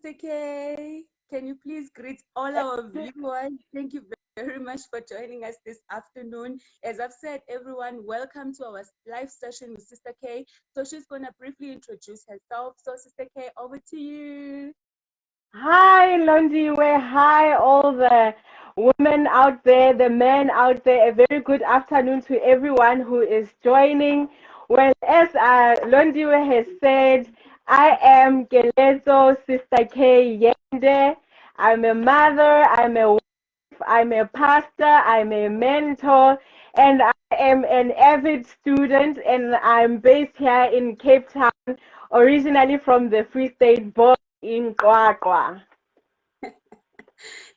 Sister K. Can you please greet all our viewers? Thank you very much for joining us this afternoon. As I've said, everyone, welcome to our live session with Sister K. So she's going to briefly introduce herself. So, Sister K, over to you. Hi, Londiwe. Hi, all the women out there, the men out there. A very good afternoon to everyone who is joining. Well, as Londiwe has said, I am Gelezo Sister K Yende. I'm a mother, I'm a wife, I'm a pastor, I'm a mentor, and I am an avid student, and I'm based here in Cape Town, originally from the Free State, born in Kwakwa.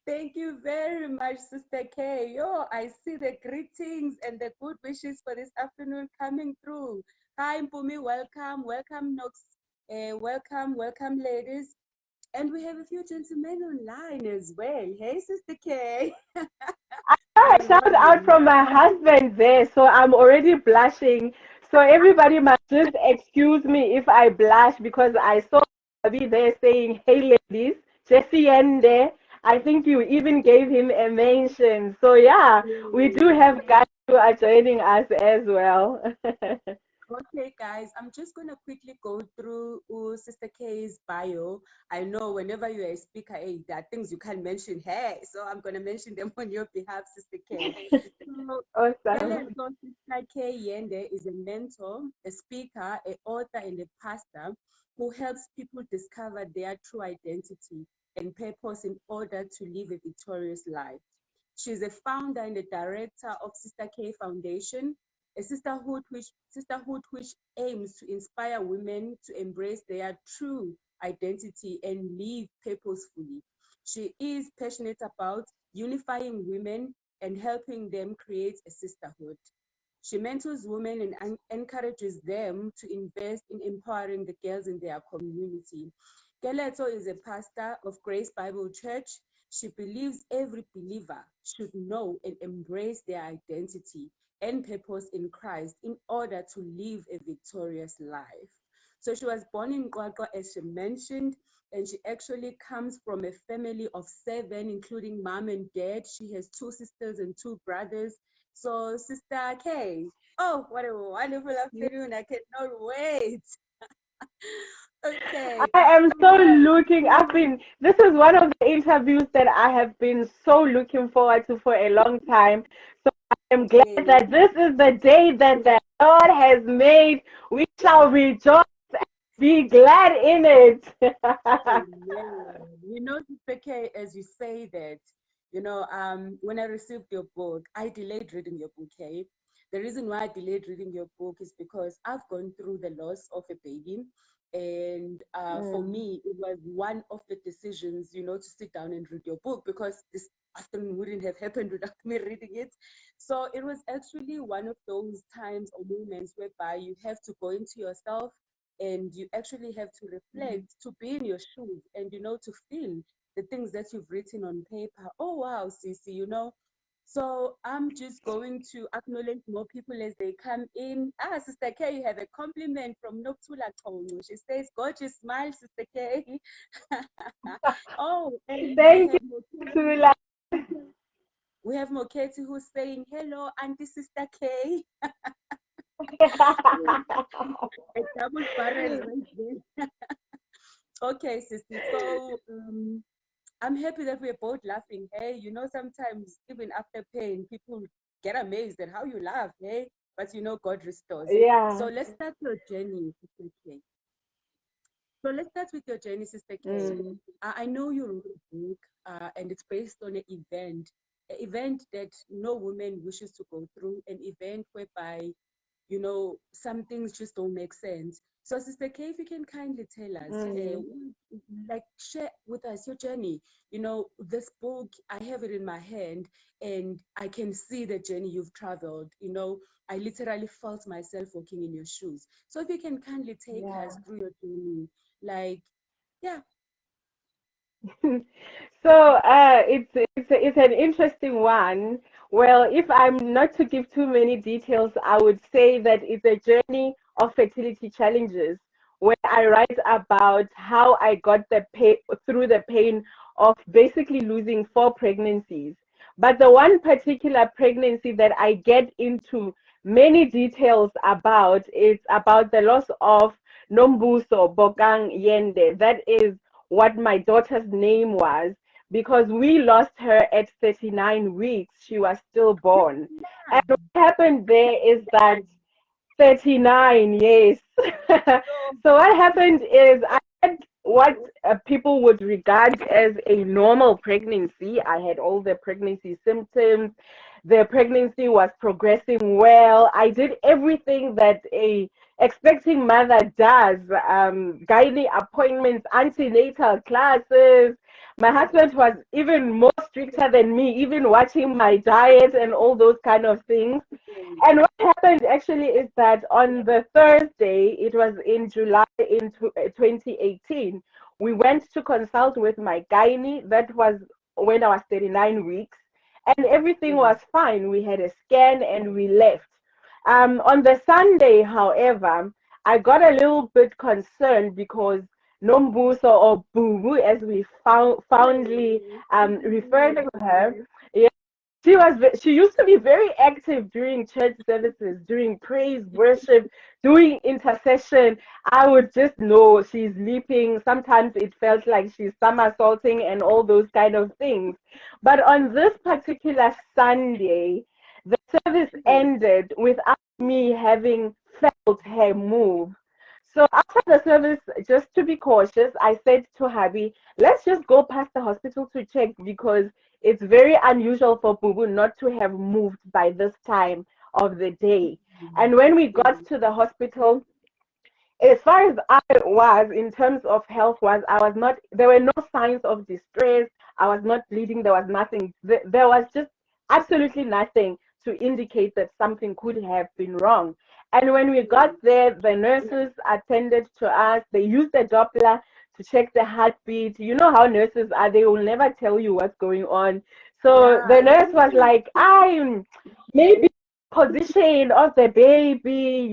Thank you very much, Sister K. Yo, I see the greetings and the good wishes for this afternoon coming through. Hi, Mpumi, welcome. Welcome, Nox. Welcome, ladies. And we have a few gentlemen online as well. Hey, Sister K. I A love shout out it. from my husband there, so I'm already blushing. So everybody must just excuse me if I blush because I saw Abby there saying, "Hey ladies, Jesse and there." I think you even gave him a mention. So yeah, we do have guys who are joining us as well. Okay, guys, I'm just going to quickly go through Sister K's bio. I know whenever you're a speaker, hey, there are things you can't mention. Hey, so I'm going to mention them on your behalf, Sister K. So, Awesome. Sister K Yende is a mentor, a speaker, an author, and a pastor who helps people discover their true identity and purpose in order to live a victorious life. She's a founder and a director of Sister K Foundation, a sisterhood which aims to inspire women to embrace their true identity and live purposefully. She is passionate about unifying women and helping them create a sisterhood. She mentors women and encourages them to invest in empowering the girls in their community. Keleto is a pastor of Grace Bible Church. She believes every believer should know and embrace their identity and purpose in Christ in order to live a victorious life. So she was born in Kwakwa, as she mentioned, and she actually comes from a family of 7, including mom and dad. She has 2 sisters and 2 brothers. So, Sister K, oh, what a wonderful afternoon. I cannot wait. Okay. I am so looking. This is one of the interviews that I have been so looking forward to for a long time. So I am glad Yes. that this is the day that the Lord has made. We shall rejoice, be glad in it. Amen. Sister K, as you say that, when I received your book, I delayed reading your book, okay? The reason why I delayed reading your book is because I've gone through the loss of a baby. And for Mm, me, it was one of the decisions, to sit down and read your book because this afternoon wouldn't have happened without me reading it. So it was actually one of those times or moments whereby you have to go into yourself and you actually have to mm. reflect, to be in your shoes and to feel the things that you've written on paper. Oh wow, Cece, so I'm just going to acknowledge more people as they come in. Sister K, you have a compliment from Noktula Tongu. She says, gorgeous smile, Sister K. Oh, and we Thank have you, Moketi. Tula. We have Moketi who's saying, hello, Auntie Sister K. A double barrel right there. Okay, sister. So I'm happy that we're both laughing. Hey, sometimes even after pain, people get amazed at how you laugh. Hey, but God restores. So Yeah. let's start your journey, Sister K. So let's start with your journey, Sister K. Mm, I know you wrote a book, and it's based on an event that no woman wishes to go through, an event whereby some things just don't make sense. So, Sister K, if you can kindly tell us, mm. like share with us your journey. This book, I have it in my hand and I can see the journey you've traveled. I literally felt myself walking in your shoes. So, if you can kindly take Yeah. us through your journey, like, yeah. So it's an interesting one. Well, if I'm not to give too many details, I would say that it's a journey of fertility challenges where I write about how I got the pain through the pain of basically losing 4 pregnancies. But the one particular pregnancy that I get into many details about is about the loss of Nombuso Bokang Yende. That is what my daughter's name was, because we lost her at 39 weeks. She was stillborn. And what happened there is that 39, yes. So what happened is I had what people would regard as a normal pregnancy. I had all the pregnancy symptoms. The pregnancy was progressing well. I did everything that a expecting mother does. Gynae appointments, antenatal classes. My husband was even more stricter than me, even watching my diet and all those kind of things. And what happened actually is that on the Thursday, it was in July in 2018, we went to consult with my gynae. That was when I was 39 weeks, and everything Mm. was fine. We had a scan and we left. On the Sunday, however, I got a little bit concerned because Nombuso, or Boo Boo, as we fondly refer to her, she used to be very active during church services, during praise, worship, doing intercession. I would just know she's leaping. Sometimes it felt like she's somersaulting and all those kind of things. But on this particular Sunday, the service ended without me having felt her move. So after the service, just to be cautious, I said to Habi, let's just go past the hospital to check, because it's very unusual for Boo not to have moved by this time of the day. Mm. And when we got Mm. to the hospital, as far as I was in terms of health was, I was not, there were no signs of distress. I was not bleeding. There was nothing. There was just absolutely nothing to indicate that something could have been wrong. And when we got there, the nurses attended to us. They used the Doppler to check the heartbeat. You know how nurses are, they will never tell you what's going on. So Yeah, the nurse was like, I'm maybe position of the baby,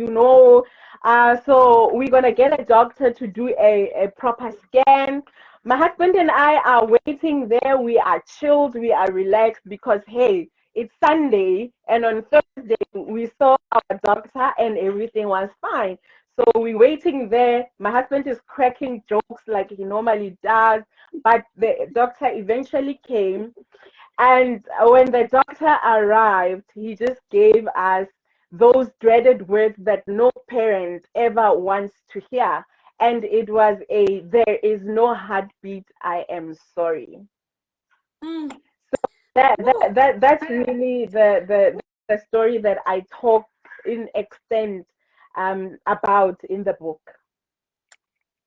so we're gonna get a doctor to do a proper scan. My husband and I are waiting there. We are chilled, we are relaxed, because hey, it's Sunday, and on Thursday we saw our doctor and everything was fine. So we're waiting there. My husband is cracking jokes like he normally does, but the doctor eventually came, and when the doctor arrived, he just gave us those dreaded words that no parent ever wants to hear. And it was there is no heartbeat, I am sorry. Mm. Woo. That's really the story that I talk in extent about in the book.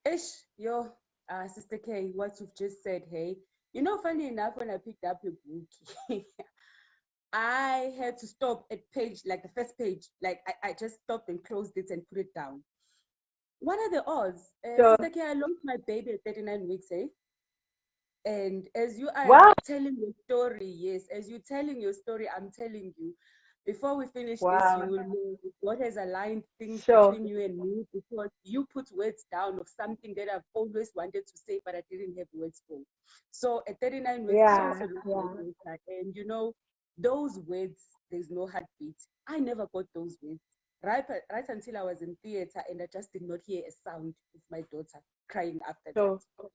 Ish, yo, Sister K, what you've just said, hey. Funny enough, when I picked up your book, I had to stop at page, like the first page. Like, I just stopped and closed it and put it down. What are the odds? So, Sister K, I lost my baby at 39 weeks, eh? And as you are wow, telling your story, yes, as you're telling your story, I'm telling you, before we finish this, you wow, will know what has aligned things sure, between you and me, because you put words down of something that I've always wanted to say, but I didn't have words for. So at 39 weeks, I yeah, also looked yeah. at my daughter, and those words, there's no heartbeat. I never got those words. Right until I was in theater, and I just did not hear a sound of my daughter crying after So, that.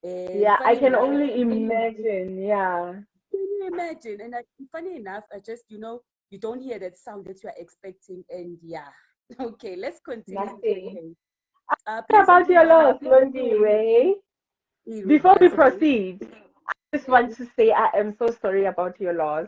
And yeah, I funny can enough, only imagine. Yeah. can you imagine? And funny enough, I just, you don't hear that sound that you are expecting. And yeah, okay, let's continue, Sister Nothing. K. What Please about hold your on. loss, Londiwe? It Before we was proceed, I just want to say I am so sorry about your loss.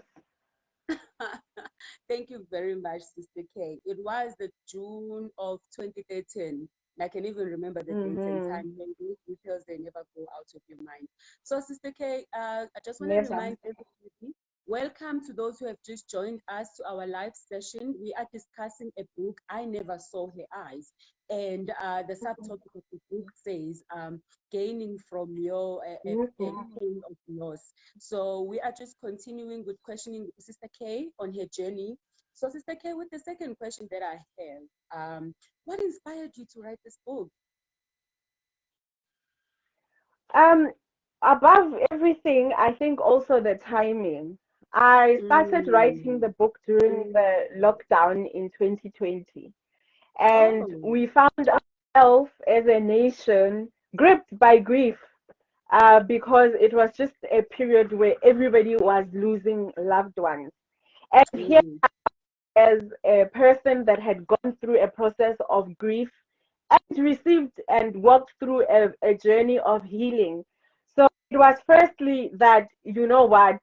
Thank you very much, Sister K. It was the June of 2013. And I can even remember the date and Mm-hmm. time, and those details, they never go out of your mind. So, Sister K, I just want to Never. remind everybody, welcome to those who have just joined us to our live session. We are discussing a book, I Never Saw Her Eyes. And the subtopic of the book says, gaining from your Mm-hmm. pain of loss. So we are just continuing with questioning Sister K on her journey. So Sister K, with the second question that I have, what inspired you to write this book? Um, Above everything, I think also the timing. I started writing Mm. the book during the lockdown in 2020, and Oh. we found ourselves as a nation gripped by grief, because it was just a period where everybody was losing loved ones. And here, Mm. as a person that had gone through a process of grief and received and walked through a journey of healing. So it was firstly that, you know what,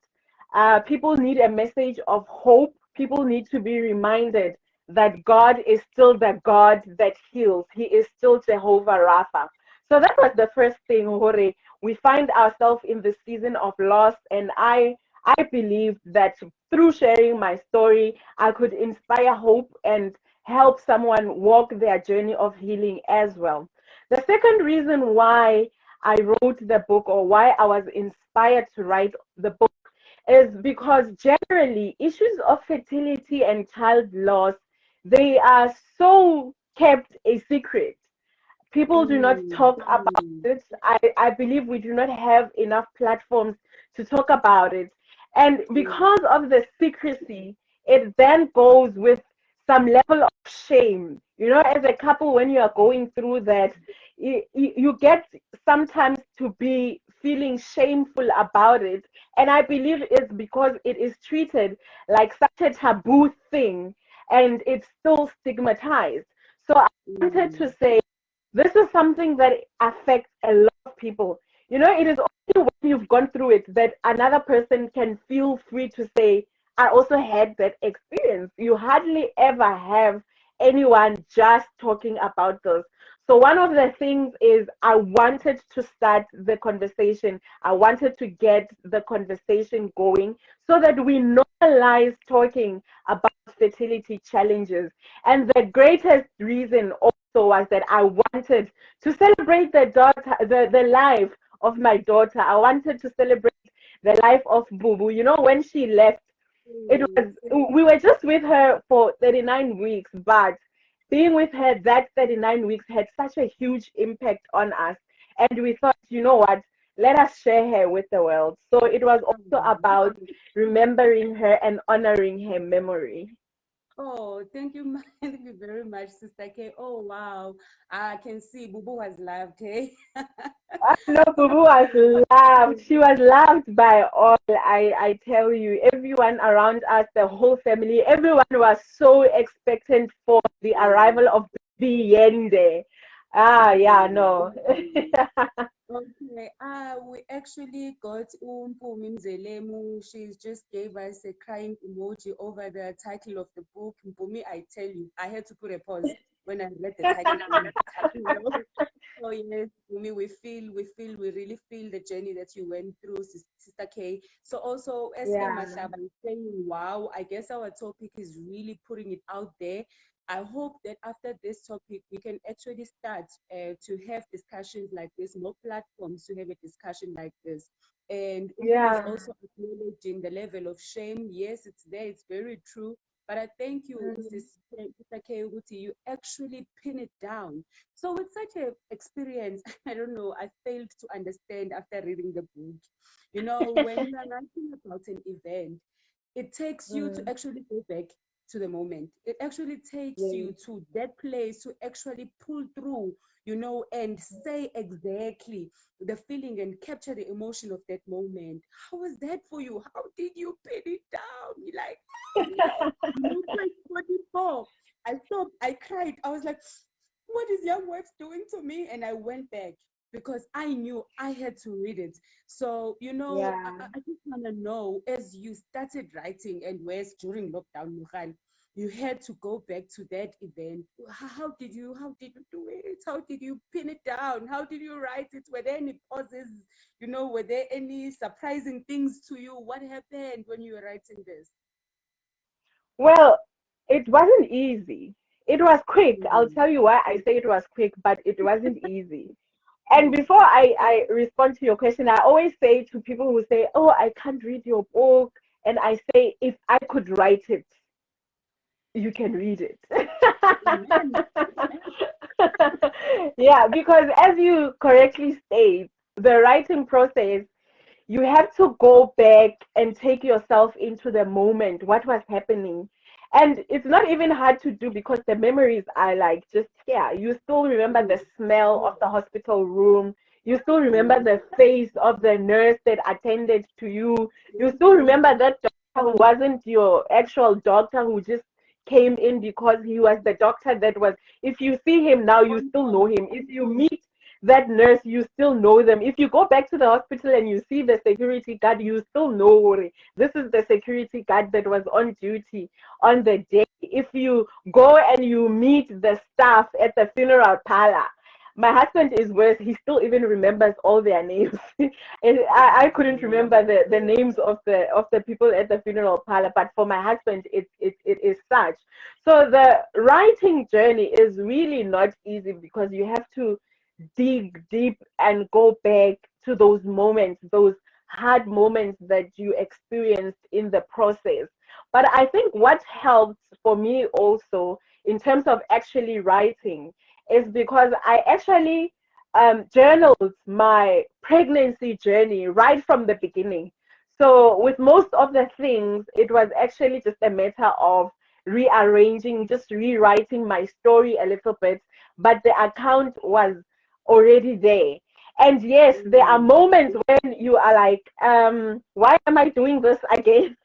people need a message of hope. People need to be reminded that God is still the God that heals. He is still Jehovah Rapha. So that was the first thing, Hore. We find ourselves in the season of loss, and I believed that through sharing my story, I could inspire hope and help someone walk their journey of healing as well. The second reason why I wrote the book, or why I was inspired to write the book, is because generally issues of fertility and child loss, they are so kept a secret. People do not Mm. talk about it. I believe we do not have enough platforms to talk about it. And Mm. because of the secrecy, it then goes with some level of shame. You know, as a couple, when you are going through that, you get sometimes to be feeling shameful about it. And I believe it's because it is treated like such a taboo thing, and it's still stigmatized. So I wanted Mm. to say this is something that affects a lot of people. You know, it is only when you've gone through it that another person can feel free to say, I also had that experience. You hardly ever have anyone just talking about this. So, one of the things is I wanted to start the conversation. I wanted to get the conversation going so that we normalize talking about fertility challenges. And the greatest reason was that I wanted to celebrate the life of my daughter. I wanted to celebrate the life of Boo Boo. You know, when she left, it Mm. was we were just with her for 39 weeks, but being with her that 39 weeks had such a huge impact on us. And we thought, you know what, let us share her with the world. So it was also about remembering her and honoring her memory. Oh, thank you, thank you very much, Sister K. Oh, wow. I can see Bubu has loved, hey? No, Bubu was loved. She was loved by all. I tell you, everyone around us, the whole family, everyone was so expectant for the arrival of baby Yende. Ah, yeah, no. Mm. Okay, we actually got Mpumi Mzelemu. She just gave us a crying emoji over the title of the book. Mpumi, I tell you, I had to put a pause when I read the title. You know? Oh yes, Mpumi, we really feel the journey that you went through, Sister K. So also, SA Yeah, Mhlaba is saying, wow, I guess our topic is really putting it out there. I hope that after this topic, we can actually start to have discussions like this, more platforms to have a discussion like this. And Umpum is yeah. also acknowledging the level of shame. Yes, it's there, it's very true. But I thank you, Mm. Sister Keuguti, you actually pin it down. So with such an experience, I don't know, I failed to understand after reading the book. You know, when you are writing about an event, it takes you to Mm. actually go back to the moment. It actually takes Yes. you to that place to actually pull through, you know, and say exactly the feeling and capture the emotion of that moment. How was that for you? How did you pin it down? You like, look like 44. I stopped, I cried. I was like, what is Young Wives doing to me? And I went back because I knew I had to read it. So, you know, Yeah. I just want to know as you started writing and where's during lockdown, Muhan, you had to go back to that event. How did you do it? How did you pin it down? How did you write it? Were there any pauses? You know, were there any surprising things to you? What happened when you were writing this? Well, it wasn't easy. It was quick. I'll Mm, tell you why I say it was quick, but it wasn't easy. And mm, before I respond to your question, I always say to people who say, oh, I can't read your book. And I say, if I could write it, you can read it. amen. Yeah, because as you correctly state, the writing process, you have to go back and take yourself into the moment, what was happening. And it's not even hard to do because the memories are like just here. You still remember the Mm, smell of the hospital room. You still remember mm, the face of the nurse that attended to you. You still mm, remember that doctor who wasn't your actual doctor, who just came in because he was the doctor that was. If you see him now, you on still call. know him. If you meet that nurse, you still know them. If you go back to the hospital and you see the security guard, you still know this is the security guard that was on duty on the day. If you go and you meet the staff at the funeral parlor, my husband is worse. He still even remembers all their names. And I couldn't remember the names of the people at the funeral parlor, but for my husband, it is such. So the writing journey is really not easy because you have to dig deep and go back to those moments, those hard moments that you experienced in the process. But I think what helped for me also in terms of actually writing is because I actually journaled my pregnancy journey right from the beginning. So, with most of the things, it was actually just a matter of rearranging, just rewriting my story a little bit, but the account was already there. And yes, there are Mm, moments when you are like, why am I doing this again?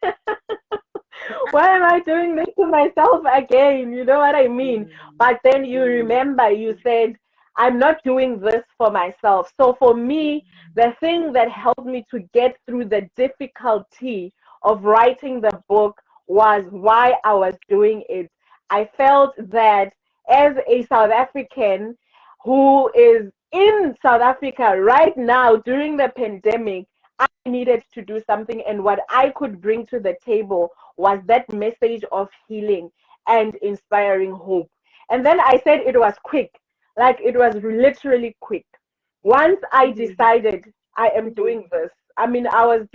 Why am I doing this to myself again? You know what I mean? mm, But then you mm, remember, you said, I'm not doing this for myself. So for me, the thing that helped me to get through the difficulty of writing the book was why I was doing it. I felt that as a South African who is in South Africa right now during the pandemic, I needed to do something, and what I could bring to the table was that message of healing and inspiring hope. And then I said it was quick, like it was literally quick. Once I mm, decided I am doing this, I mean, I was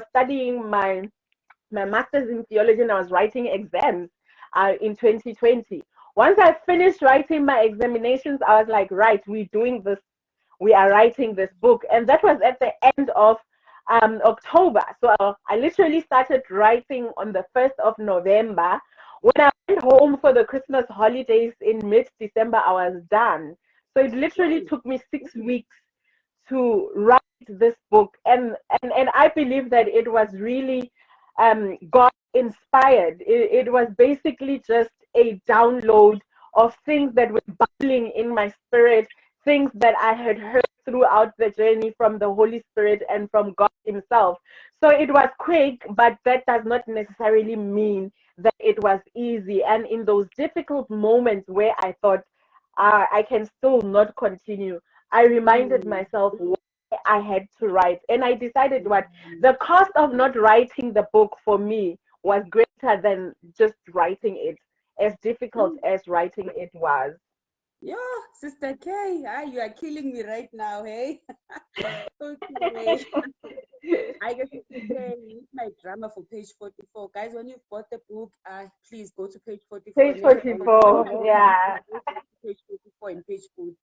studying my master's in theology and I was writing exams in 2020. Once I finished writing my examinations, I was like, right, we're doing this, we are writing this book. And that was at the end of October. So I literally started writing on the 1st of November. When I went home for the Christmas holidays in mid-December, I was done. So it literally mm, took me 6 weeks to write this book. And I believe that it was really God inspired. It was basically just a download of things that were bubbling in my spirit, things that I had heard throughout the journey from the Holy Spirit and from God Himself. So it was quick, but that does not necessarily mean that it was easy. And in those difficult moments where I thought I can still not continue, I reminded mm, myself why I had to write. And I decided what mm, the cost of not writing the book for me was greater than just writing it, as difficult mm. as writing it was. Yo, Sister K, you are killing me right now, hey? Okay. I guess Sister K, with my drama for page 44. Guys, when you've bought the book, please go to page 44. Page And then when you 44, are done, yeah. go back to page 44 and page 40.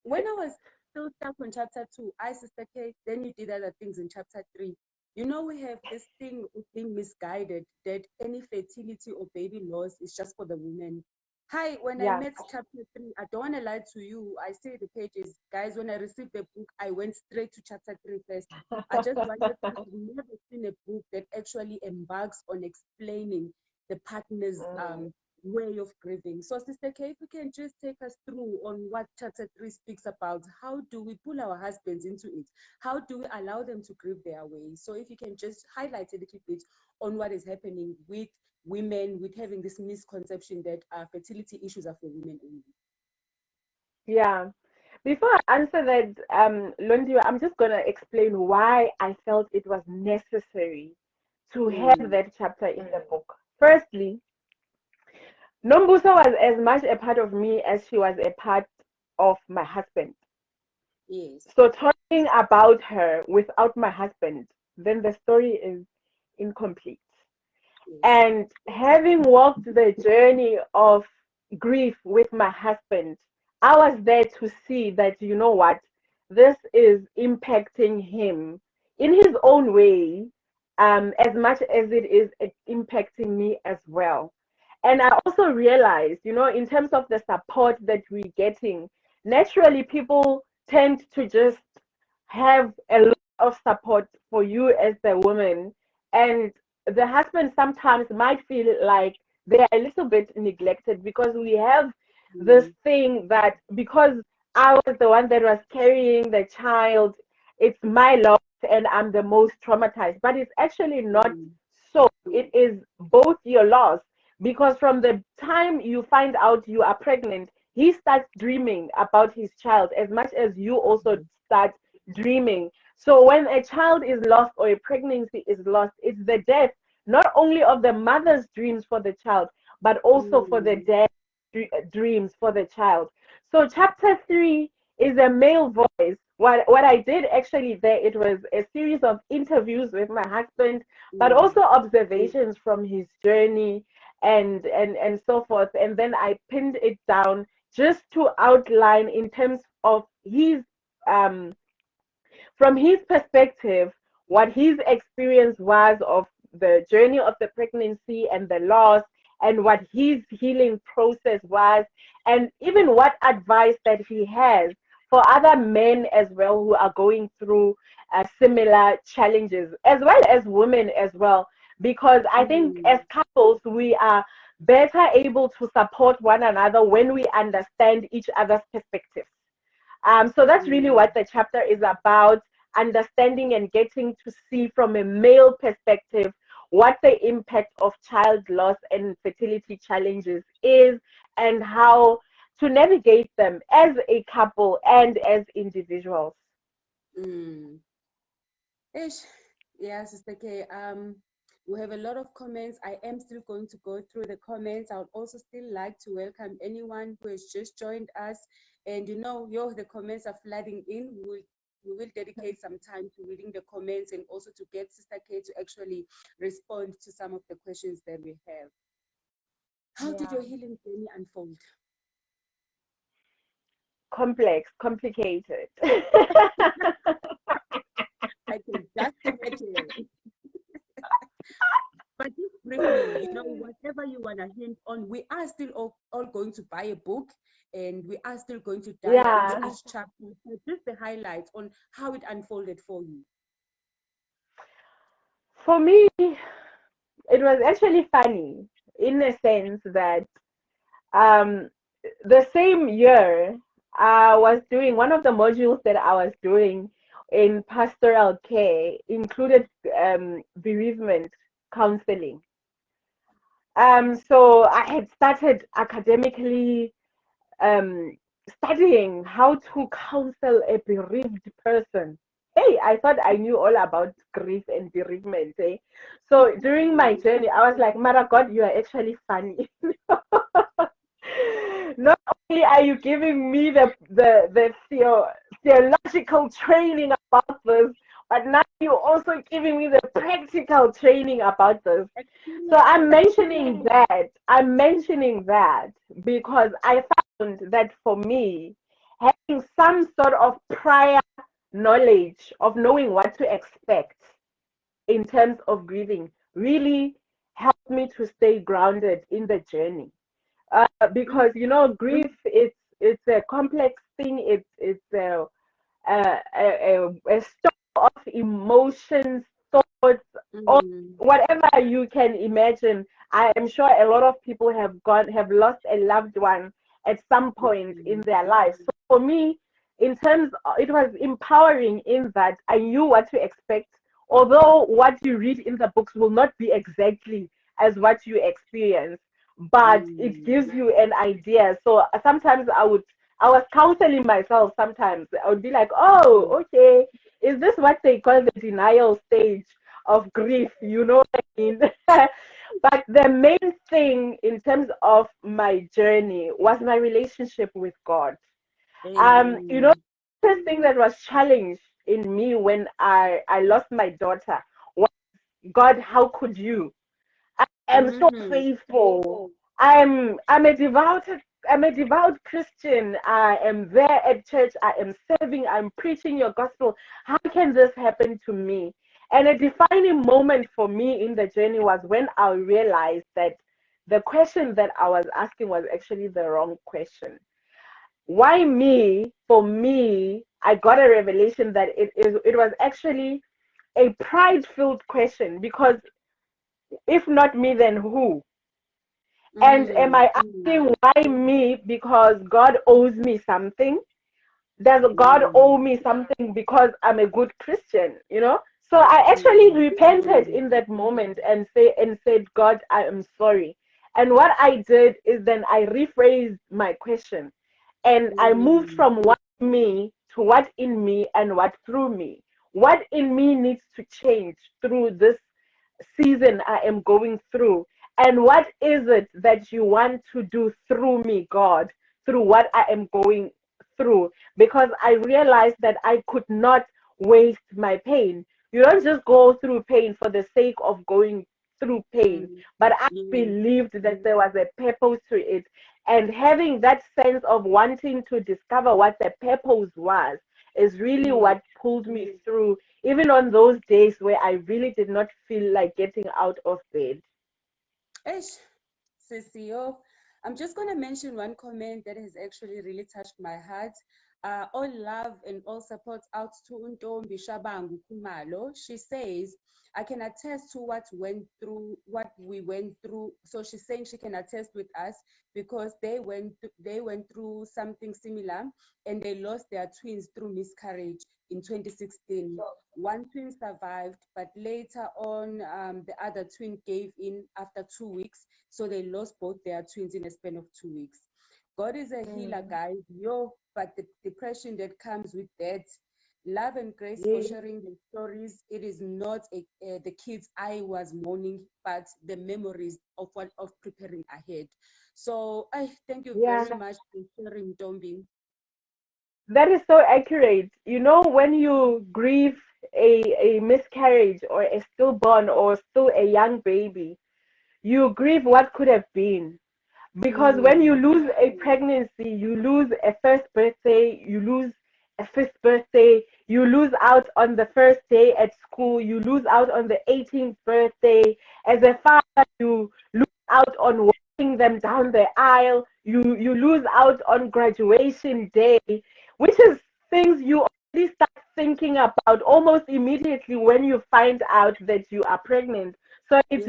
When I was still stuck on chapter 2, Sister K, then you did other things in chapter 3. You know, we have this thing of being misguided that any fertility or baby loss is just for the women. Hi, when I Yeah. met chapter 3, I don't want to lie to you. I say the pages. Guys, when I received the book, I went straight to chapter 3 first. I just wanted, I've never seen a book that actually embarks on explaining the partner's Mm. way of grieving. So, Sister K, if you can just take us through on what chapter 3 speaks about, how do we pull our husbands into it? How do we allow them to grieve their way? So, if you can just highlight a little bit on what is happening with women, with having this misconception that fertility issues are for women only. Yeah. Before I answer that, Londiwe, I'm just going to explain why I felt it was necessary to have Mm, that chapter in the book. Firstly, Nombuso was as much a part of me as she was a part of my husband. yes, So talking about her without my husband, then the story is incomplete. yes. And having walked the journey of grief with my husband, I was there to see that, you know what, this is impacting him in his own way, as much as it is impacting me as well. And I also realized, in terms of the support that we're getting, naturally people tend to just have a lot of support for you as the woman. And the husband sometimes might feel like they are a little bit neglected because we have this Mm, thing that because I was the one that was carrying the child, it's my loss and I'm the most traumatized. But it's actually not mm, so. It is both your loss because from the time you find out you are pregnant, he starts dreaming about his child as much as you also start dreaming. So when a child is lost or a pregnancy is lost, it's the death not only of the mother's dreams for the child, but also for the mm, dad's dreams for the child. So chapter 3 is a male voice. What I did actually there, it was a series of interviews with my husband, but mm, also observations from his journey and so forth. And then I pinned it down just to outline in terms of his um from his perspective, what his experience was of the journey of the pregnancy and the loss, and what his healing process was, and even what advice that he has for other men as well who are going through similar challenges, as well as women as well. Because I think as mm, couples, we are better able to support one another when we understand each other's perspectives. So that's really mm, what the chapter is about, understanding and getting to see from a male perspective what the impact of child loss and fertility challenges is and how to navigate them as a couple and as individuals. mm. Ish. Yeah, Sister K. We have a lot of comments. I am still going to go through the comments. I would also still like to welcome anyone who has just joined us. And the comments are flooding in. We will dedicate some time to reading the comments and also to get Sister K to actually respond to some of the questions that we have. How did your Yeah. healing journey unfold? Complex, complicated. I can just imagine. But just briefly, whatever you want to hint on, we are still all going to buy a book and we are still going to dive into Yeah, each chapter. So just the highlights on how it unfolded for you. for me, it was actually funny in a sense that um, the same year I was doing one of the modules that I was doing in pastoral care included bereavement counseling. So I had started academically um, studying how to counsel a bereaved person. Hey, I thought I knew all about grief and bereavement. Eh? So during my journey, I was like, Mara God, you are actually funny. Not only are you giving me the theological training about this, but now you're also giving me the practical training about this. So I'm Experience. mentioning that. I'm mentioning that because I found that for me, having some sort of prior knowledge of knowing what to expect in terms of grieving really helped me to stay grounded in the journey. Because grief it's a complex thing. It's a storm of emotions, thoughts, or Mm, whatever you can imagine. I am sure a lot of people have lost a loved one at some point in mm, their lives. So for me, in terms, it was empowering in that I knew what to expect. Although what you read in the books will not be exactly as what you experience, but it mm, gives you an idea. So sometimes I was counseling myself sometimes. I would be like, mm, oh, okay, is this what they call the denial stage of grief? You know what I mean? But the main thing in terms of my journey was my relationship with God. The mm, first thing that was challenged in me when I lost my daughter was, God, how could you? I am so mm, faithful. I'm a devoted I'm a devout Christian. I am there at church. I am serving. I'm preaching your gospel. How can this happen to me? And a defining moment for me in the journey was when I realized that the question that I was asking was actually the wrong question. Why me? For me, I got a revelation that it was actually a pride-filled question, because if not me, then who? And am Mm, I mm, asking why me because God owes me something? Does God mm, owe me something because I'm a good Christian? So I actually mm, repented in that moment and said, God, I am sorry. And what I did is then I rephrased my question, and I moved mm, from what me to what in me and what through me. What in me needs to change through this season I am going through? And what is it that you want to do through me, God, through what I am going through? Because I realized that I could not waste my pain. You don't just go through pain for the sake of going through pain, mm, but I mm, believed that there was a purpose to it. And having that sense of wanting to discover what the purpose was is really mm. what pulled me through, even on those days where I really did not feel like getting out of bed. Eish, Sissy, oh, I'm just going to mention one comment that has actually really touched my heart. All love and all support out to Untombi Shabangu Kumalo. She says, I can attest to what we went through. So she's saying she can attest with us because they went through something similar, and they lost their twins through miscarriage in 2016. One twin survived, but later on, the other twin gave in after 2 weeks. So they lost both their twins in a span of 2 weeks. God is a healer, Mm. guys. Yo, but the depression that comes with that, love and grace for Yeah, sharing the stories. It is not the kids I was mourning, but the memories of preparing ahead. So I thank you yeah, very much for sharing, Dombi. that is so accurate. When you grieve a miscarriage or a stillborn or still a young baby, you grieve what could have been. Because when you Mm, lose a pregnancy, you lose a first birthday, you lose a fifth birthday, you lose out on the first day at school, you lose out on the 18th birthday. As a father, you lose out on walking them down the aisle, you lose out on graduation day, which is things you already start thinking about almost immediately when you find out that you are pregnant. So yeah,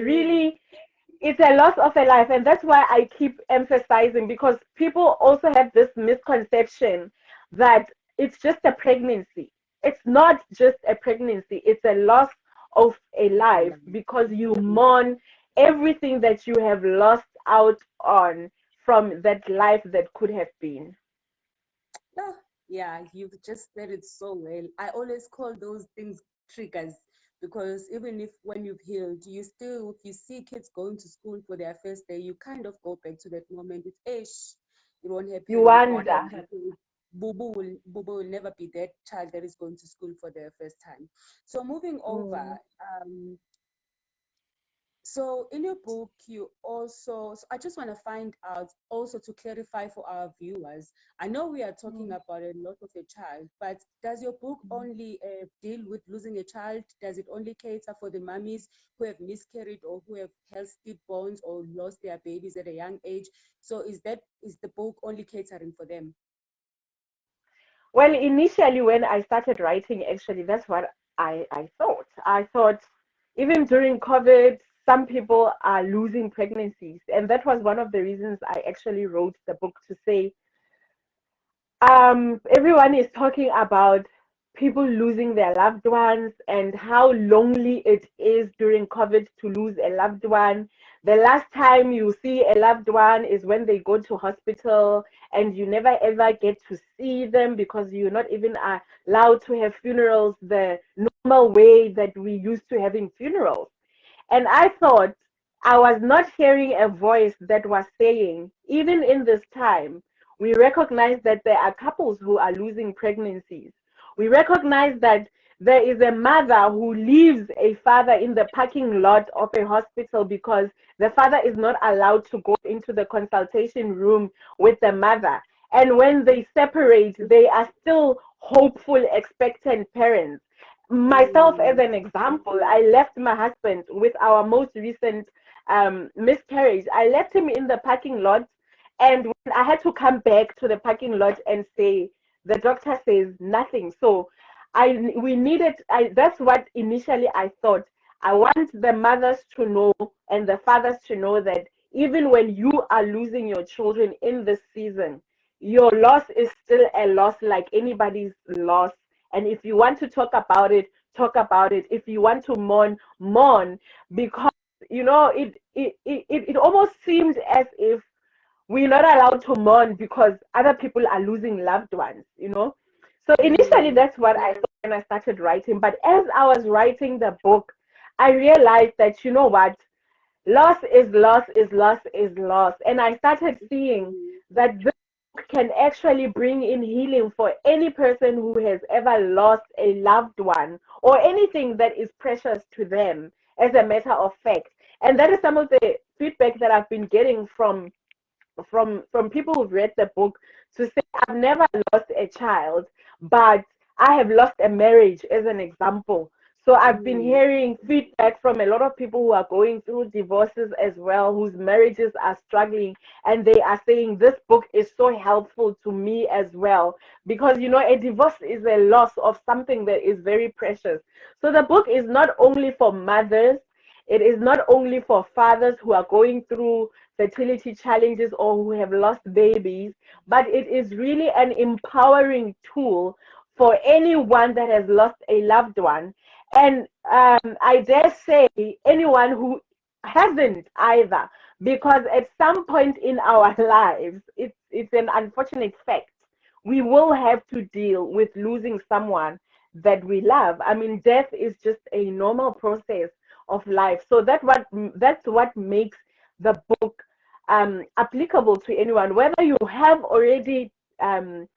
it's a loss of a life, and that's why I keep emphasizing, because people also have this misconception that it's just a pregnancy. It's not just a pregnancy, it's a loss of a life, because you mourn everything that you have lost out on from that life that could have been. yeah, yeah, you've just said it so well. I always call those things triggers because even if when you've healed, you still, if you see kids going to school for their first day, you kind of go back to that moment with, ish, it won't You happen, it won't wonder. happen. Boo will never be that child that is going to school for their first time. So moving over, Mm, so in your book, you also, so I just want to find out also to clarify for our viewers. I know we are talking mm, about a lot of a child, but does your book mm. only deal with losing a child? Does it only cater for the mummies who have miscarried or who have held stillborns or lost their babies at a young age? So is the book only catering for them? Well, initially, when I started writing, actually, that's what I thought. I thought even during COVID, some people are losing pregnancies. And that was one of the reasons I actually wrote the book, to say, everyone is talking about people losing their loved ones and how lonely it is during COVID to lose a loved one. The last time you see a loved one is when they go to hospital, and you never ever get to see them because you're not even allowed to have funerals the normal way that we used to having funerals. And I thought I was not hearing a voice that was saying, even in this time, we recognize that there are couples who are losing pregnancies. We recognize that there is a mother who leaves a father in the parking lot of a hospital because the father is not allowed to go into the consultation room with the mother. And when they separate, they are still hopeful, expectant parents. Myself, as Mm, an example, I left my husband with our most recent miscarriage. I left him in the parking lot, and when I had to come back to the parking lot and say, the doctor says nothing. So we needed, that's what initially I thought. I want the mothers to know and the fathers to know that even when you are losing your children in this season, your loss is still a loss like anybody's loss. And if you want to talk about it, talk about it. If you want to mourn, mourn. Because it almost seems as if we're not allowed to mourn because other people are losing loved ones. So initially, mm, that's what I thought when I started writing. But as I was writing the book, I realized that, you know what, loss is loss is loss is loss. And I started seeing mm, that this book can actually bring in healing for any person who has ever lost a loved one or anything that is precious to them, as a matter of fact. And that is some of the feedback that I've been getting from people who've read the book, to say I've never lost a child, but I have lost a marriage, as an example. So I've been mm. hearing feedback from a lot of people who are going through divorces as well, whose marriages are struggling, and they are saying this book is so helpful to me as well, because a divorce is a loss of something that is very precious. So the book is not only for mothers, it is not only for fathers who are going through fertility challenges or who have lost babies, but it is really an empowering tool for anyone that has lost a loved one. And I dare say anyone who hasn't either, because at some point in our lives, it's an unfortunate fact. We will have to deal with losing someone that we love. I mean, death is just a normal process of life. So that's what makes the book applicable to anyone, whether you have already um,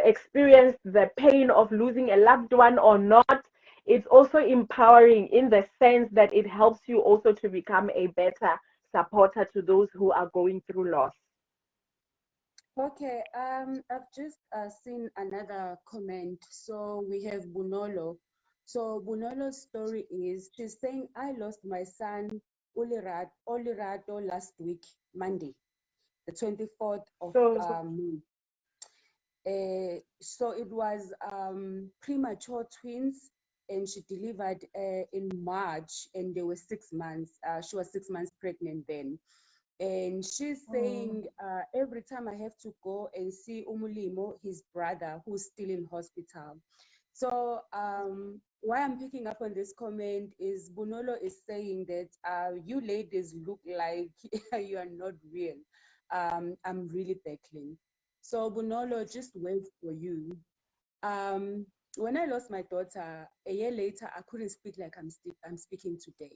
experienced the pain of losing a loved one or not. It's also empowering in the sense that it helps you also to become a better supporter to those who are going through loss. Okay, I've just seen another comment. So we have Bunolo. So Bunolo's story is she's saying, I lost my son Olirato last week, Monday, the 24th of So, May. So it was premature twins, and she delivered in March, and they were 6 months. She was 6 months pregnant then. And she's mm, saying, every time I have to go and see Umulimo, his brother, who's still in hospital. So why I'm picking up on this comment is Bunolo is saying that you ladies look like you are not real. I'm really battling. So Bunolo, just wait for you. Um, when I lost my daughter, a year later, I couldn't speak like I'm speaking today.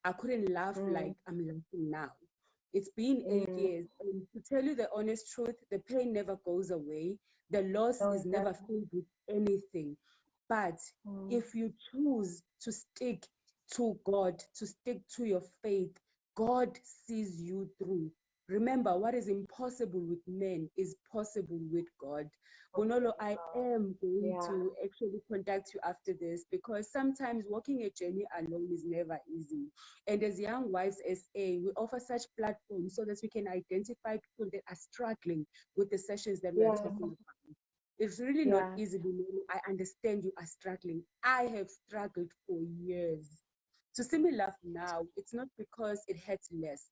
I couldn't laugh like mm, I'm laughing now. It's been eight mm. years, and to tell you the honest truth, the pain never goes away. The loss No, is it never doesn't. filled with anything. But Mm, if you choose to stick to God, to stick to your faith, God sees you through. Remember, what is impossible with men is possible with God. Bonolo, I am going yeah, to actually contact you after this, because sometimes walking a journey alone is never easy. And as Young Wives SA, we offer such platforms so that we can identify people that are struggling with the sessions that we are yeah, talking about. It's really not yeah. easy, Bonolo. I understand you are struggling. I have struggled for years. To see me laugh now, it's not because it hurts less.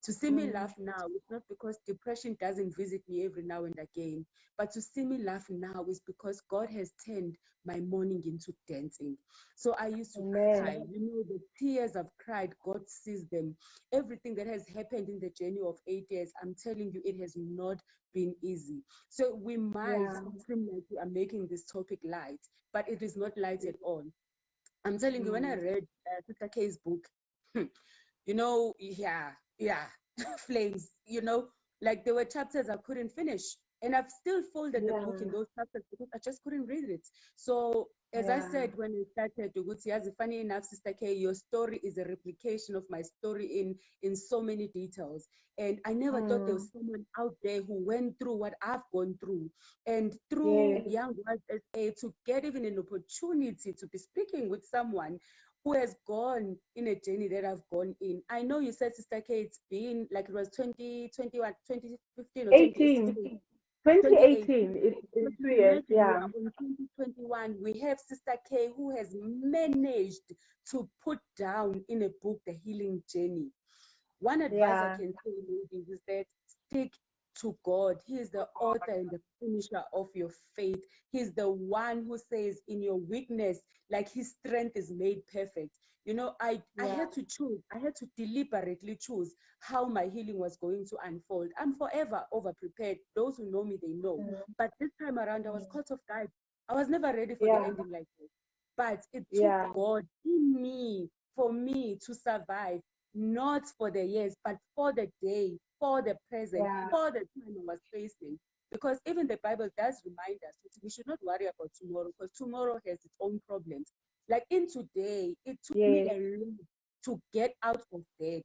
To see me Mm, laugh now, it's not because depression doesn't visit me every now and again, but to see me laugh now is because God has turned my mourning into dancing. So I used to cry. amen. The tears I've cried, God sees them. Everything that has happened in the journey of 8 years, I'm telling you, it has not been easy. So we might Yeah. seem like we are making this topic light, but it is not light at all. I'm telling you, when I Mm, read Sister K's book, yeah, yeah, flames, like there were chapters I couldn't finish. And I've still folded the book in yeah. those chapters because I just couldn't read it. So as I said when we started, Uguti, funny enough, Sister K, your story is a replication of my story in so many details. And I never thought there was someone out there who went through what I've gone through. And through Yes. Young Wives SA, to get even an opportunity to be speaking with someone who has gone in a journey that I've gone in. I know you said, Sister K, it's been like it was 2021, 2015 or 18. 2016. 2018. 2018. It's But 2 years. imagine we Yeah. are on 2021. We have Sister K who has managed to put down in a book the healing journey. One advice I Yeah. can say, ladies, is that stick to God. He is the author and the finisher of your faith. He's the one who says, in your weakness, like his strength is made perfect. You know, I Yeah. had to choose, I had to deliberately choose how my healing was going to unfold. I'm forever over prepared. Those who know me, they know. But this time around, I was caught off guard. I was never ready for the Yeah. ending like this. But it took Yeah. God in me for me to survive, not for the years, but for the day, for the present, Yeah. for the time I was facing. Because even the Bible does remind us that we should not worry about tomorrow, because tomorrow has its own problems. Like in today, it took me Yes. a lot to get out of bed.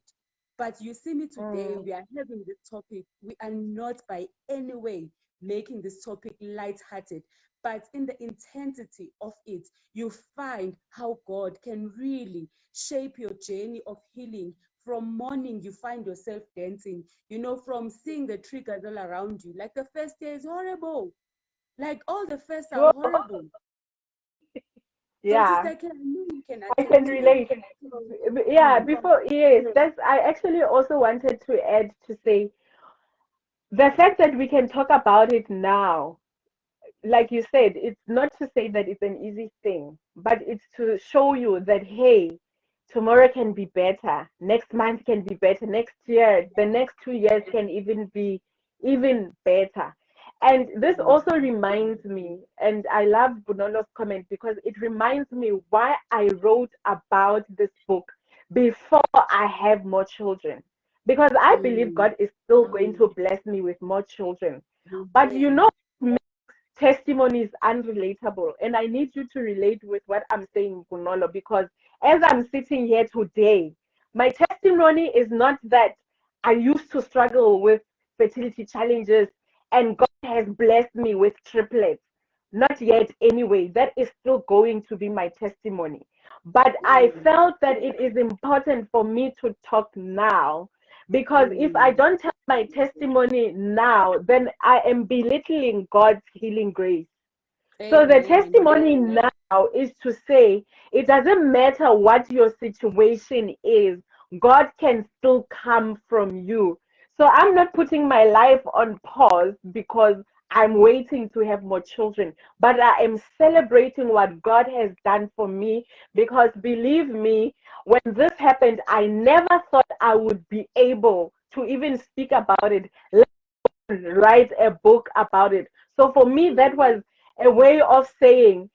But you see me today, we are having this topic. We are not by any way making this topic light-hearted, but in the intensity of it, you find how God can really shape your journey of healing. From morning, you find yourself dancing, you know, from seeing the triggers all around you. Like the first day is horrible. Like all the firsts are Sure. horrible. So, Yeah. Sister K, I know you can I can attest to it. relate. So, Yeah, mm, before, yes, that's, I actually also wanted to add to say the fact that we can talk about it now, like you said, it's not to say that it's an easy thing, but it's to show you that, hey, tomorrow can be better, next month can be better, next year, the next 2 years can even be even better. And this also reminds me, and I love Bunolo's comment because it reminds me why I wrote about this book before I have more children. Because I believe mm, God is still going to bless me with more children. But you amen. know, testimony is unrelatable. And I need you to relate with what I'm saying, Gunolo, because as I'm sitting here today, my testimony is not that I used to struggle with fertility challenges and God has blessed me with triplets. Not yet, anyway. That is still going to be my testimony. But I Mm, felt that it is important for me to talk now because if I mm, don't tell my testimony now, then I am belittling God's healing grace. So the amen. testimony now is to say it doesn't matter what your situation is, God can still come from you. So I'm not putting my life on pause because I'm waiting to have more children, but I am celebrating what God has done for me because believe me, when this happened, I never thought I would be able to even speak about it, write a book about it. So for me, that was a way of saying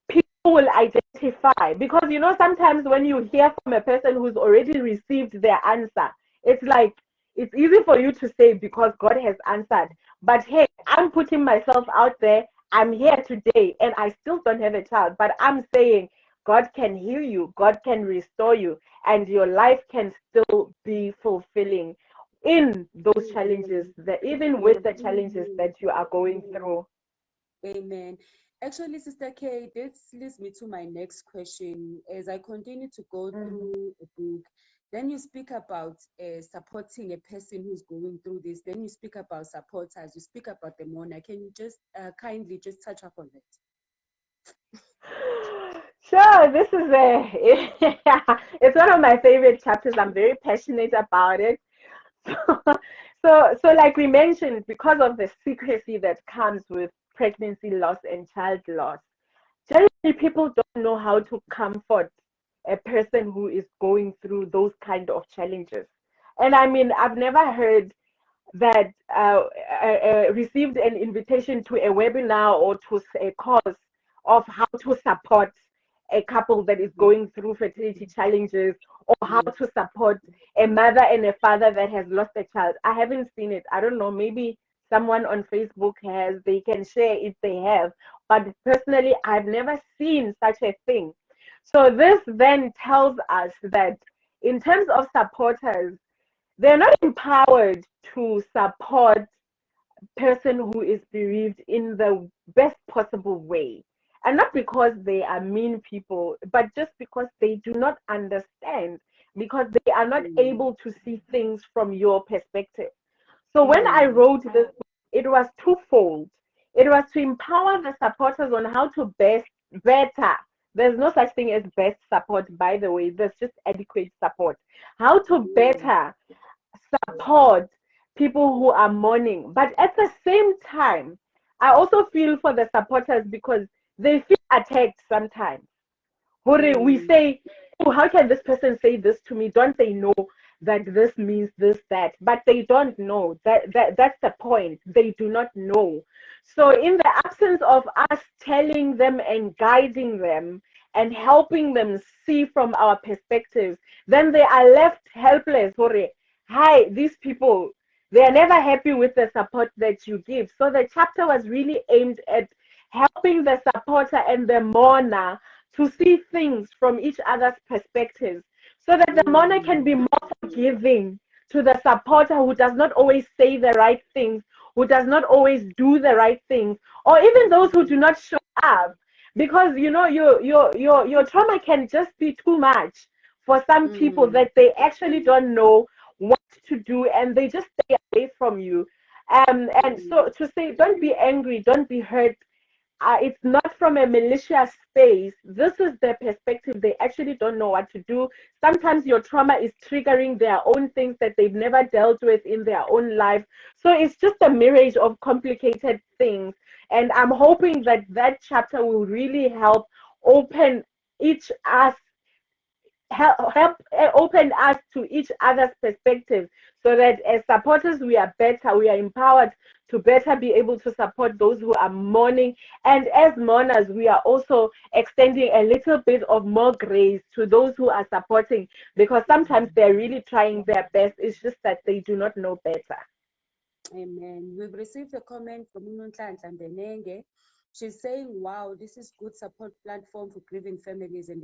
people will identify because you know sometimes when you hear from a person who's already received their answer, it's like it's easy for you to say because God has answered. But hey, I'm putting myself out there. I'm here today and I still don't have a child, but I'm saying God can heal you, God can restore you, and your life can still be fulfilling in those challenges, Amen. that even with the challenges that you are going through. Amen. Actually, Sister K, this leads me to my next question. As I continue to go Mhm. through a book, then you speak about supporting a person who's going through this. Then you speak about supporters. You speak about the mourner. Can you just kindly just touch up on that? Sure, this is a it's one of my favorite chapters. I'm very passionate about it. So like we mentioned, because of the secrecy that comes with pregnancy loss and child loss, generally people don't know how to comfort a person who is going through those kind of challenges. And I mean, I've never heard that received an invitation to a webinar or to a course of how to support a couple that is going through fertility challenges or how Yes. to support a mother and a father that has lost a child. I haven't seen it. I don't know. Maybe someone on Facebook has. They can share if they have. but personally, I've never seen such a thing. So this then tells us that in terms of supporters, they're not empowered to support person who is bereaved in the best possible way. And not because they are mean people, but just because they do not understand, because they are not Mm, able to see things from your perspective. So when I mm, wrote this book, it was twofold. It was to empower the supporters on how to best better. There's no such thing as best support, by the way. There's just adequate support. How to yeah, better support people who are mourning. But at the same time, I also feel for the supporters because they feel attacked sometimes. Hore, we mm, say, oh, how can this person say this to me? Don't they know that this means this, that? But they don't know. That's the point. They do not know. So, in the absence of us telling them and guiding them and helping them see from our perspectives, then they are left helpless. Hore, hi, these people, they are never happy with the support that you give. So, the chapter was really aimed at helping the supporter and the mourner to see things from each other's perspectives so that the mourner can mm, be more forgiving to the supporter who does not always say the right things, who does not always do the right things, or even those who do not show up. Because you know your trauma can just be too much for some people mm, that they actually don't know what to do and they just stay away from you. And so mm, to say, don't be angry, don't be hurt, it's not from a malicious space. This is their perspective. They actually don't know what to do. Sometimes your trauma is triggering their own things that they've never dealt with in their own life. So it's just a mirage of complicated things. And I'm hoping that that chapter will really help open each us help open us to each other's perspectives so that as supporters we are better, we are empowered to better be able to support those who are mourning, and as mourners we are also extending a little bit of more grace to those who are supporting, because sometimes they're really trying their best, it's just that they do not know better. amen. We've received a comment from Unonhlanhla Mbenenge. She's saying, wow, this is good support platform for grieving families and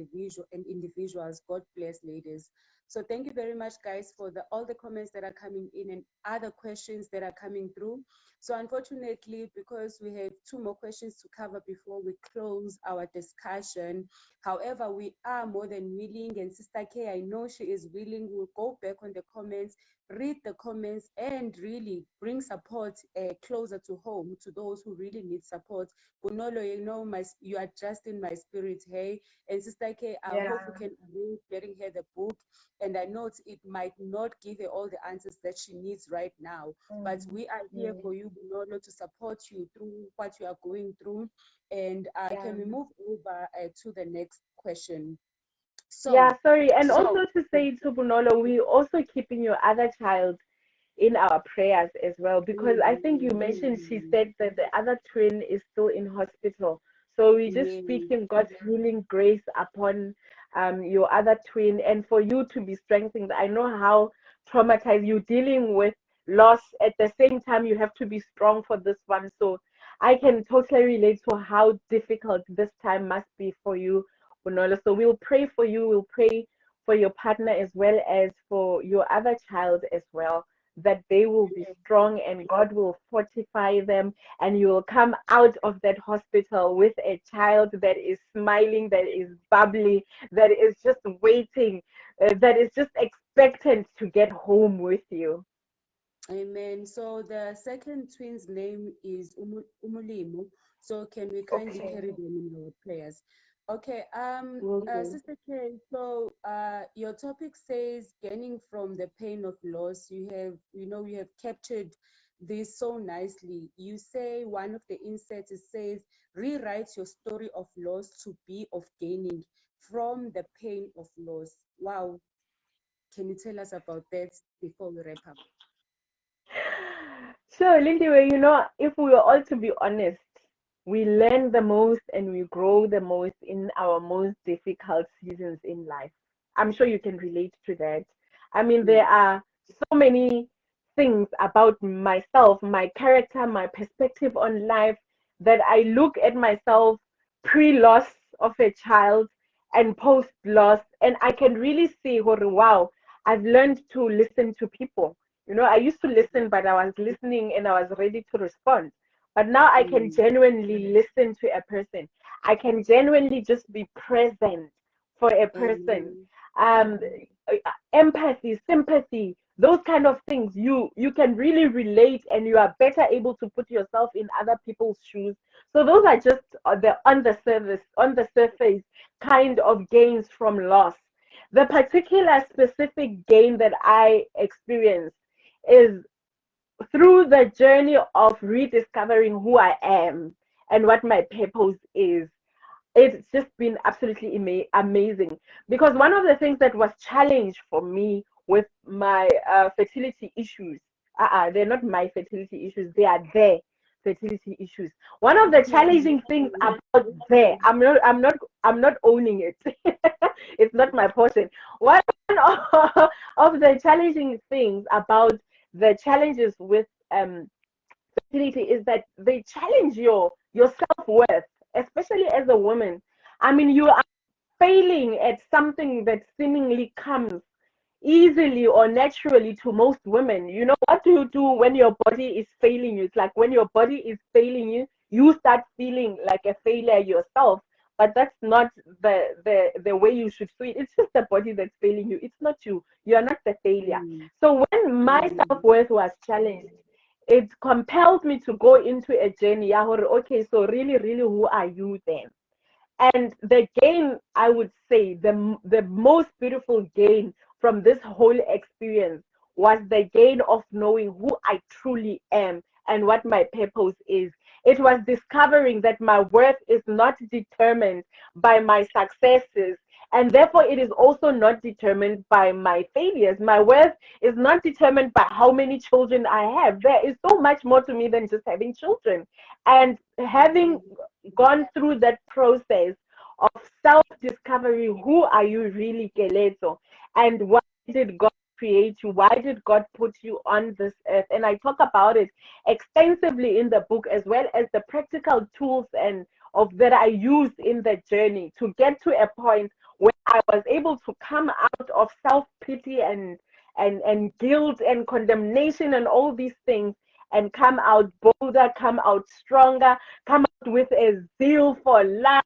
individuals. God bless, ladies. So thank you very much, guys, for all the comments that are coming in and other questions that are coming through. So unfortunately, because we have two more questions to cover before we close our discussion, however, we are more than willing, and Sister K, I know she is willing. We'll go back on the comments, read the comments, and really bring support closer to home to those who really need support. Bunolo, you know, you are just in my spirit, hey. And Sister K, I hope we Yeah. can arrange getting her the book. And I know it might not give her all the answers that she needs right now, but Mm, we are here mm, for you, Bunolo, to support you through what you are going through. And yeah. can we move over to the next question? Yeah, So, sorry. And also to say to Bunolo, we also keeping your other child in our prayers as well, because I think you mentioned, she mm, said that the other twin is still in hospital. So we just yeah, speaking God's healing grace upon your other twin, and for you to be strengthened. I know how traumatized you dealing with loss. At the same time, you have to be strong for this one. So I can totally relate to how difficult this time must be for you, Unola. So we'll pray for you. We'll pray for your partner as well as for your other child as well, that they will be strong and God will fortify them, and you will come out of that hospital with a child that is smiling, that is bubbly, that is just waiting, that is just expectant to get home with you. amen. So the second twin's name is Umulimu. So can we kindly Okay, carry them in our prayers? Okay, will do. Sister K, so your topic says gaining from the pain of loss. You have captured this so nicely. You say one of the inserts, it says, rewrite your story of loss to be of gaining from the pain of loss. Wow. Can you tell us about that before we wrap up? So, Lindy, if we were all to be honest, we learn the most and we grow the most in our most difficult seasons in life. I'm sure you can relate to that. I mean, there Yes. are so many things about myself, my character, my perspective on life, that I look at myself pre-loss of a child and post-loss, and I can really see, wow, I've learned to listen to people. I used to listen, but I was listening and I was ready to respond. But now I can Mm, genuinely listen to a person. I can genuinely just be present for a person. amen. Um, Empathy, sympathy, those kind of things. You can really relate, and you are better able to put yourself in other people's shoes. So those are just on the surface kind of gains from loss. The particular specific gain that I experienced is through the journey of rediscovering who I am and what my purpose is. It's just been absolutely amazing, because one of the things that was challenged for me with my fertility issues, they're not my fertility issues, they are their fertility issues. One of the challenging things about there, I'm not owning it. It's not my portion. One of the challenging things about the challenges with fertility is that they challenge your self-worth, especially as a woman. I mean, you are failing at something that seemingly comes easily or naturally to most women. What do you do when your body is failing you? It's like when your body is failing you, you start feeling like a failure yourself. But that's not the way you should see it. It's just the body that's failing you. It's not you. You are not the failure. Mm, So when my amen. self-worth was challenged, it compelled me to go into a journey. Okay, so really, really, who are you then? And the gain, I would say, the most beautiful gain from this whole experience was the gain of knowing who I truly am and what my purpose is. It was discovering that my worth is not determined by my successes, and therefore it is also not determined by my failures. My worth is not determined by how many children I have. There is so much more to me than just having children. And having gone through that process of self-discovery, who are you really, Keleto? And why did God create you? Why did God put you on this earth? And I talk about it extensively in the book, as well as the practical tools and of that I used in the journey to get to a point where I was able to come out of self-pity and guilt and condemnation and all these things, and come out bolder, come out stronger, come out with a zeal for life.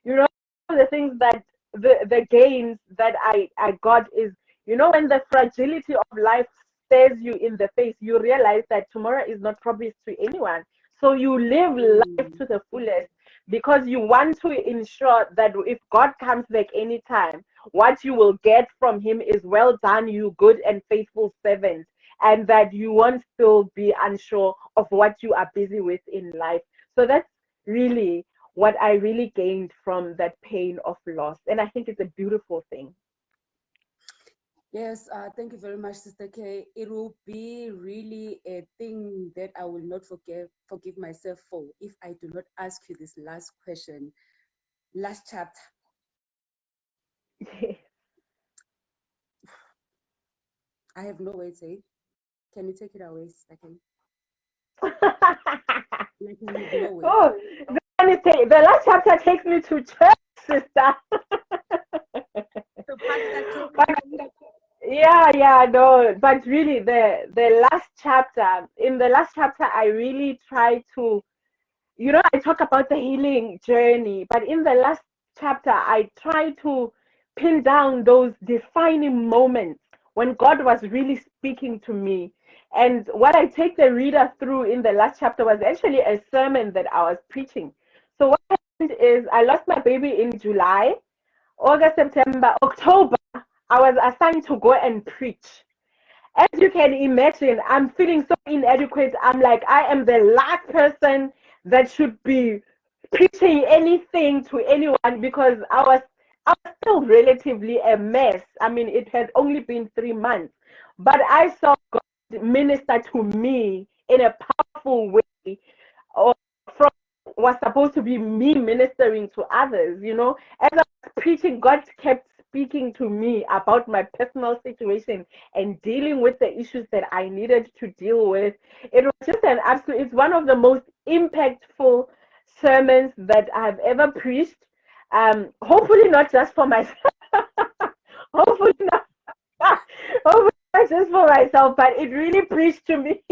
The things that the gains that I got is, when the fragility of life stares you in the face, you realize that tomorrow is not promised to anyone. So you live life Mm, to the fullest, because you want to ensure that if God comes back anytime, what you will get from him is, well done, you good and faithful servant, and that you won't still be unsure of what you are busy with in life. So that's really what I really gained from that pain of loss. And I think it's a beautiful thing. yes, thank you very much, Sister K. It will be really a thing that I will not forgive myself for if I do not ask you this last question. Last chapter. I have no words, eh? Can you take it away, Sister K? Like I have no words. Oh, the last chapter takes me to church, sister. So, Pastor K, But yeah, no. But really, the last chapter, in the last chapter, I really try to, I talk about the healing journey, but in the last chapter, I try to pin down those defining moments when God was really speaking to me. And what I take the reader through in the last chapter was actually a sermon that I was preaching. So what happened is, I lost my baby in July, August, September, October. I was assigned to go and preach. As you can imagine, I'm feeling so inadequate. I'm like, I am the last person that should be preaching anything to anyone, because I was still relatively a mess. I mean, it had only been 3 months, but I saw God minister to me in a powerful way, or from was supposed to be me ministering to others. As I was preaching, God kept speaking to me about my personal situation and dealing with the issues that I needed to deal with. It was just an absolute, it's one of the most impactful sermons that I've ever preached. Hopefully not just for myself. Hopefully not. Hopefully not just for myself, but it really preached to me.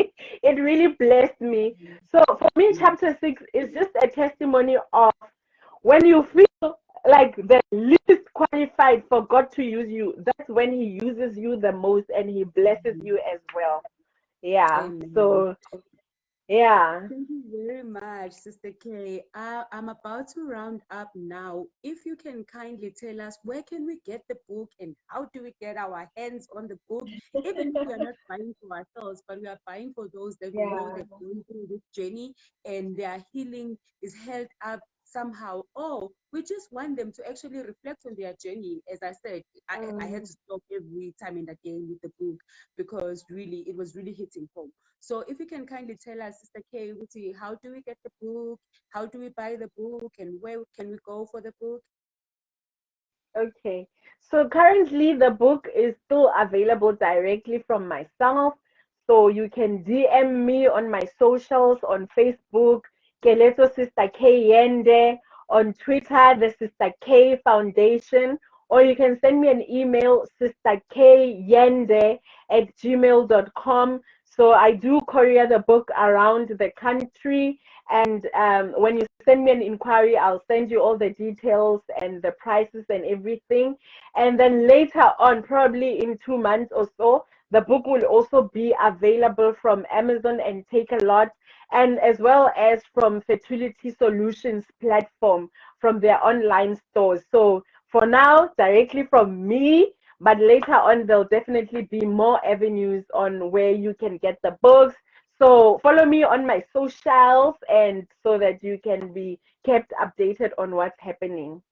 It really blessed me. So for me, Mm. chapter 6 is just a testimony of when you feel like the least qualified for God to use you, that's when He uses you the most and He blesses Mhm. you as well. Yeah. Amen. So, yeah. Thank you very much, Sister Kay. I'm about to round up now. If you can kindly tell us where can we get the book and how do we get our hands on the book, even if we are not buying for ourselves, but we are buying for those that we know Yeah. they've gone through this journey and their healing is held up somehow. Or we just want them to actually reflect on their journey. As I said, I had Mm, to stop every time and again with the book because really it was really hitting home. So if you can kindly tell us, Sister Kay, how do we get the book? How do we buy the book? And where can we go for the book? okay. So currently the book is still available directly from myself. So you can DM me on my socials on Facebook, Keleto Sister K Yende, on Twitter, the Sister K Foundation, or you can send me an email, sisterkyende@gmail.com. So I do courier the book around the country. And when you send me an inquiry, I'll send you all the details and the prices and everything. And then later on, probably in 2 months or so, the book will also be available from Amazon and Take a Lot, and as well as from Fertility Solutions platform from their online stores. So for now, directly from me, but later on, there'll definitely be more avenues on where you can get the books. So follow me on my socials and so that you can be kept updated on what's happening.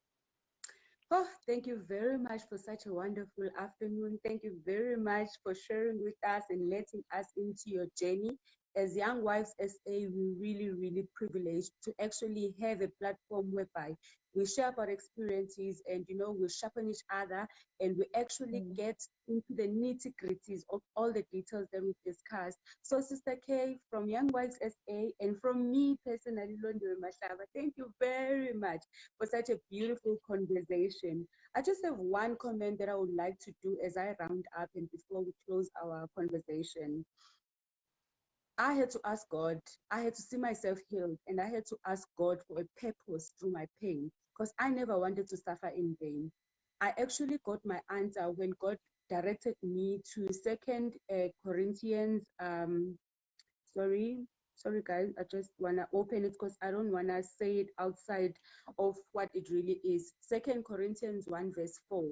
Oh, thank you very much for such a wonderful afternoon. Thank you very much for sharing with us and letting us into your journey. As Young Wives SA, we really, really privileged to actually have a platform whereby we share our experiences and, we sharpen each other and we actually Mm. get into the nitty gritties of all the details that we've discussed. So, Sister Kay from Young Wives SA and from me personally, Londiwe Mhlaba, thank you very much for such a beautiful conversation. I just have one comment that I would like to do as I round up and before we close our conversation. I had to ask God, I had to see myself healed, and I had to ask God for a purpose through my pain because I never wanted to suffer in vain. I actually got my answer when God directed me to Second Corinthians sorry, sorry guys, I just wanna open it because I don't wanna say it outside of what it really is. Second Corinthians 1 verse 4.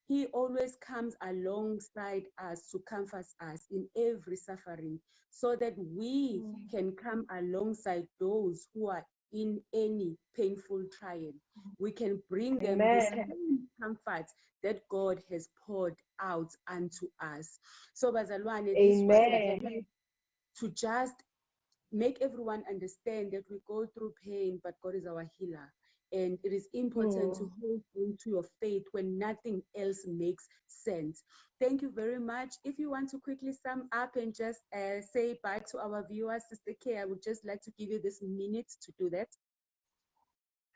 He always comes alongside us to comfort us in every suffering so that we can come alongside those who are in any painful trial. We can bring them the Amen. same comfort that God has poured out unto us. So, Bazalwane, this was like a Amen. way to just make everyone understand that we go through pain, but God is our healer. And it is important Hmm. to hold on to your faith when nothing else makes sense. Thank you very much. If you want to quickly sum up and just say bye to our viewers, Sister K, I would just like to give you this minute to do that.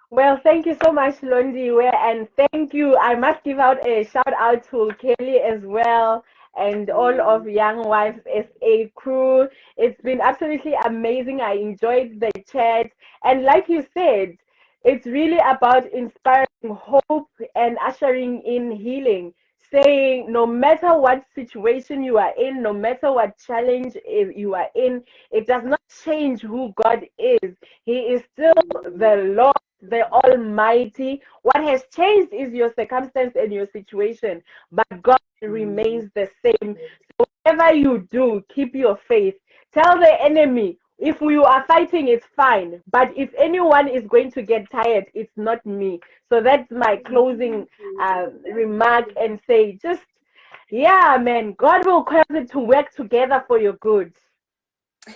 Well, thank you so much, Londiwe, and thank you. I must give out a shout out to Kelly as well and all Mm, of Young Wives SA crew. It's been absolutely amazing. I enjoyed the chat. And like you said, it's really about inspiring hope and ushering in healing. Saying no matter what situation you are in, no matter what challenge you are in, it does not change who God is. He is still mm, the Lord, the Almighty. What has changed is your circumstance and your situation, but God mm, remains the same. So, whatever you do, keep your faith. Tell the enemy, if you are fighting, it's fine. But if anyone is going to get tired, it's not me. So, that's my closing remark and say, just, yeah, man, God will cause it to work together for your good.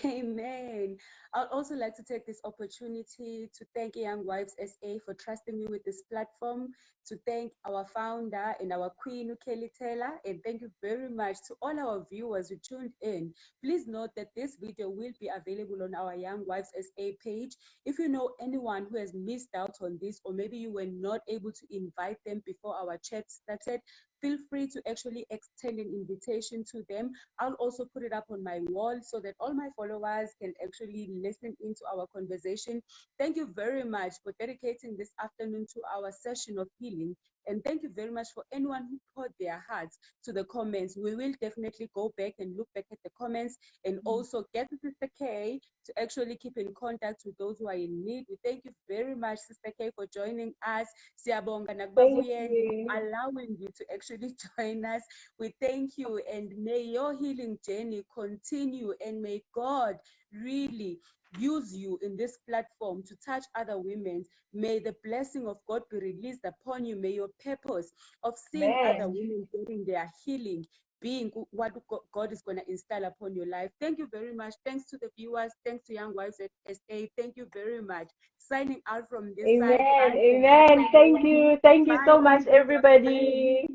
Amen. I'd also like to take this opportunity to thank Young Wives SA for trusting me with this platform, to thank our founder and our queen, Kelly Taylor, and thank you very much to all our viewers who tuned in. Please note that this video will be available on our Young Wives SA page. If you know anyone who has missed out on this, or maybe you were not able to invite them before our chat started, feel free to actually extend an invitation to them. I'll also put it up on my wall so that all my followers can actually listen into our conversation. Thank you very much for dedicating this afternoon to our session of healing. And thank you very much for anyone who poured their hearts to the comments. We will definitely go back and look back at the comments and also get Sister K to actually keep in contact with those who are in need. We thank you very much, Sister K, for joining us. Siyabonga Thank nakubabuyeni for you. allowing you to actually join us. We thank you, and may your healing journey continue, and may God really use you in this platform to touch other women. May the blessing of God be released upon you. May your purpose of seeing other Man. women getting their healing being what God is going to install upon your life. Thank you very much. Thanks to the viewers. Thanks to Young Wives at SA. Thank you very much. Signing out from this side. Amen. Bye for Amen. now. Thank you. Thank you Bye, so much, everyone. everybody.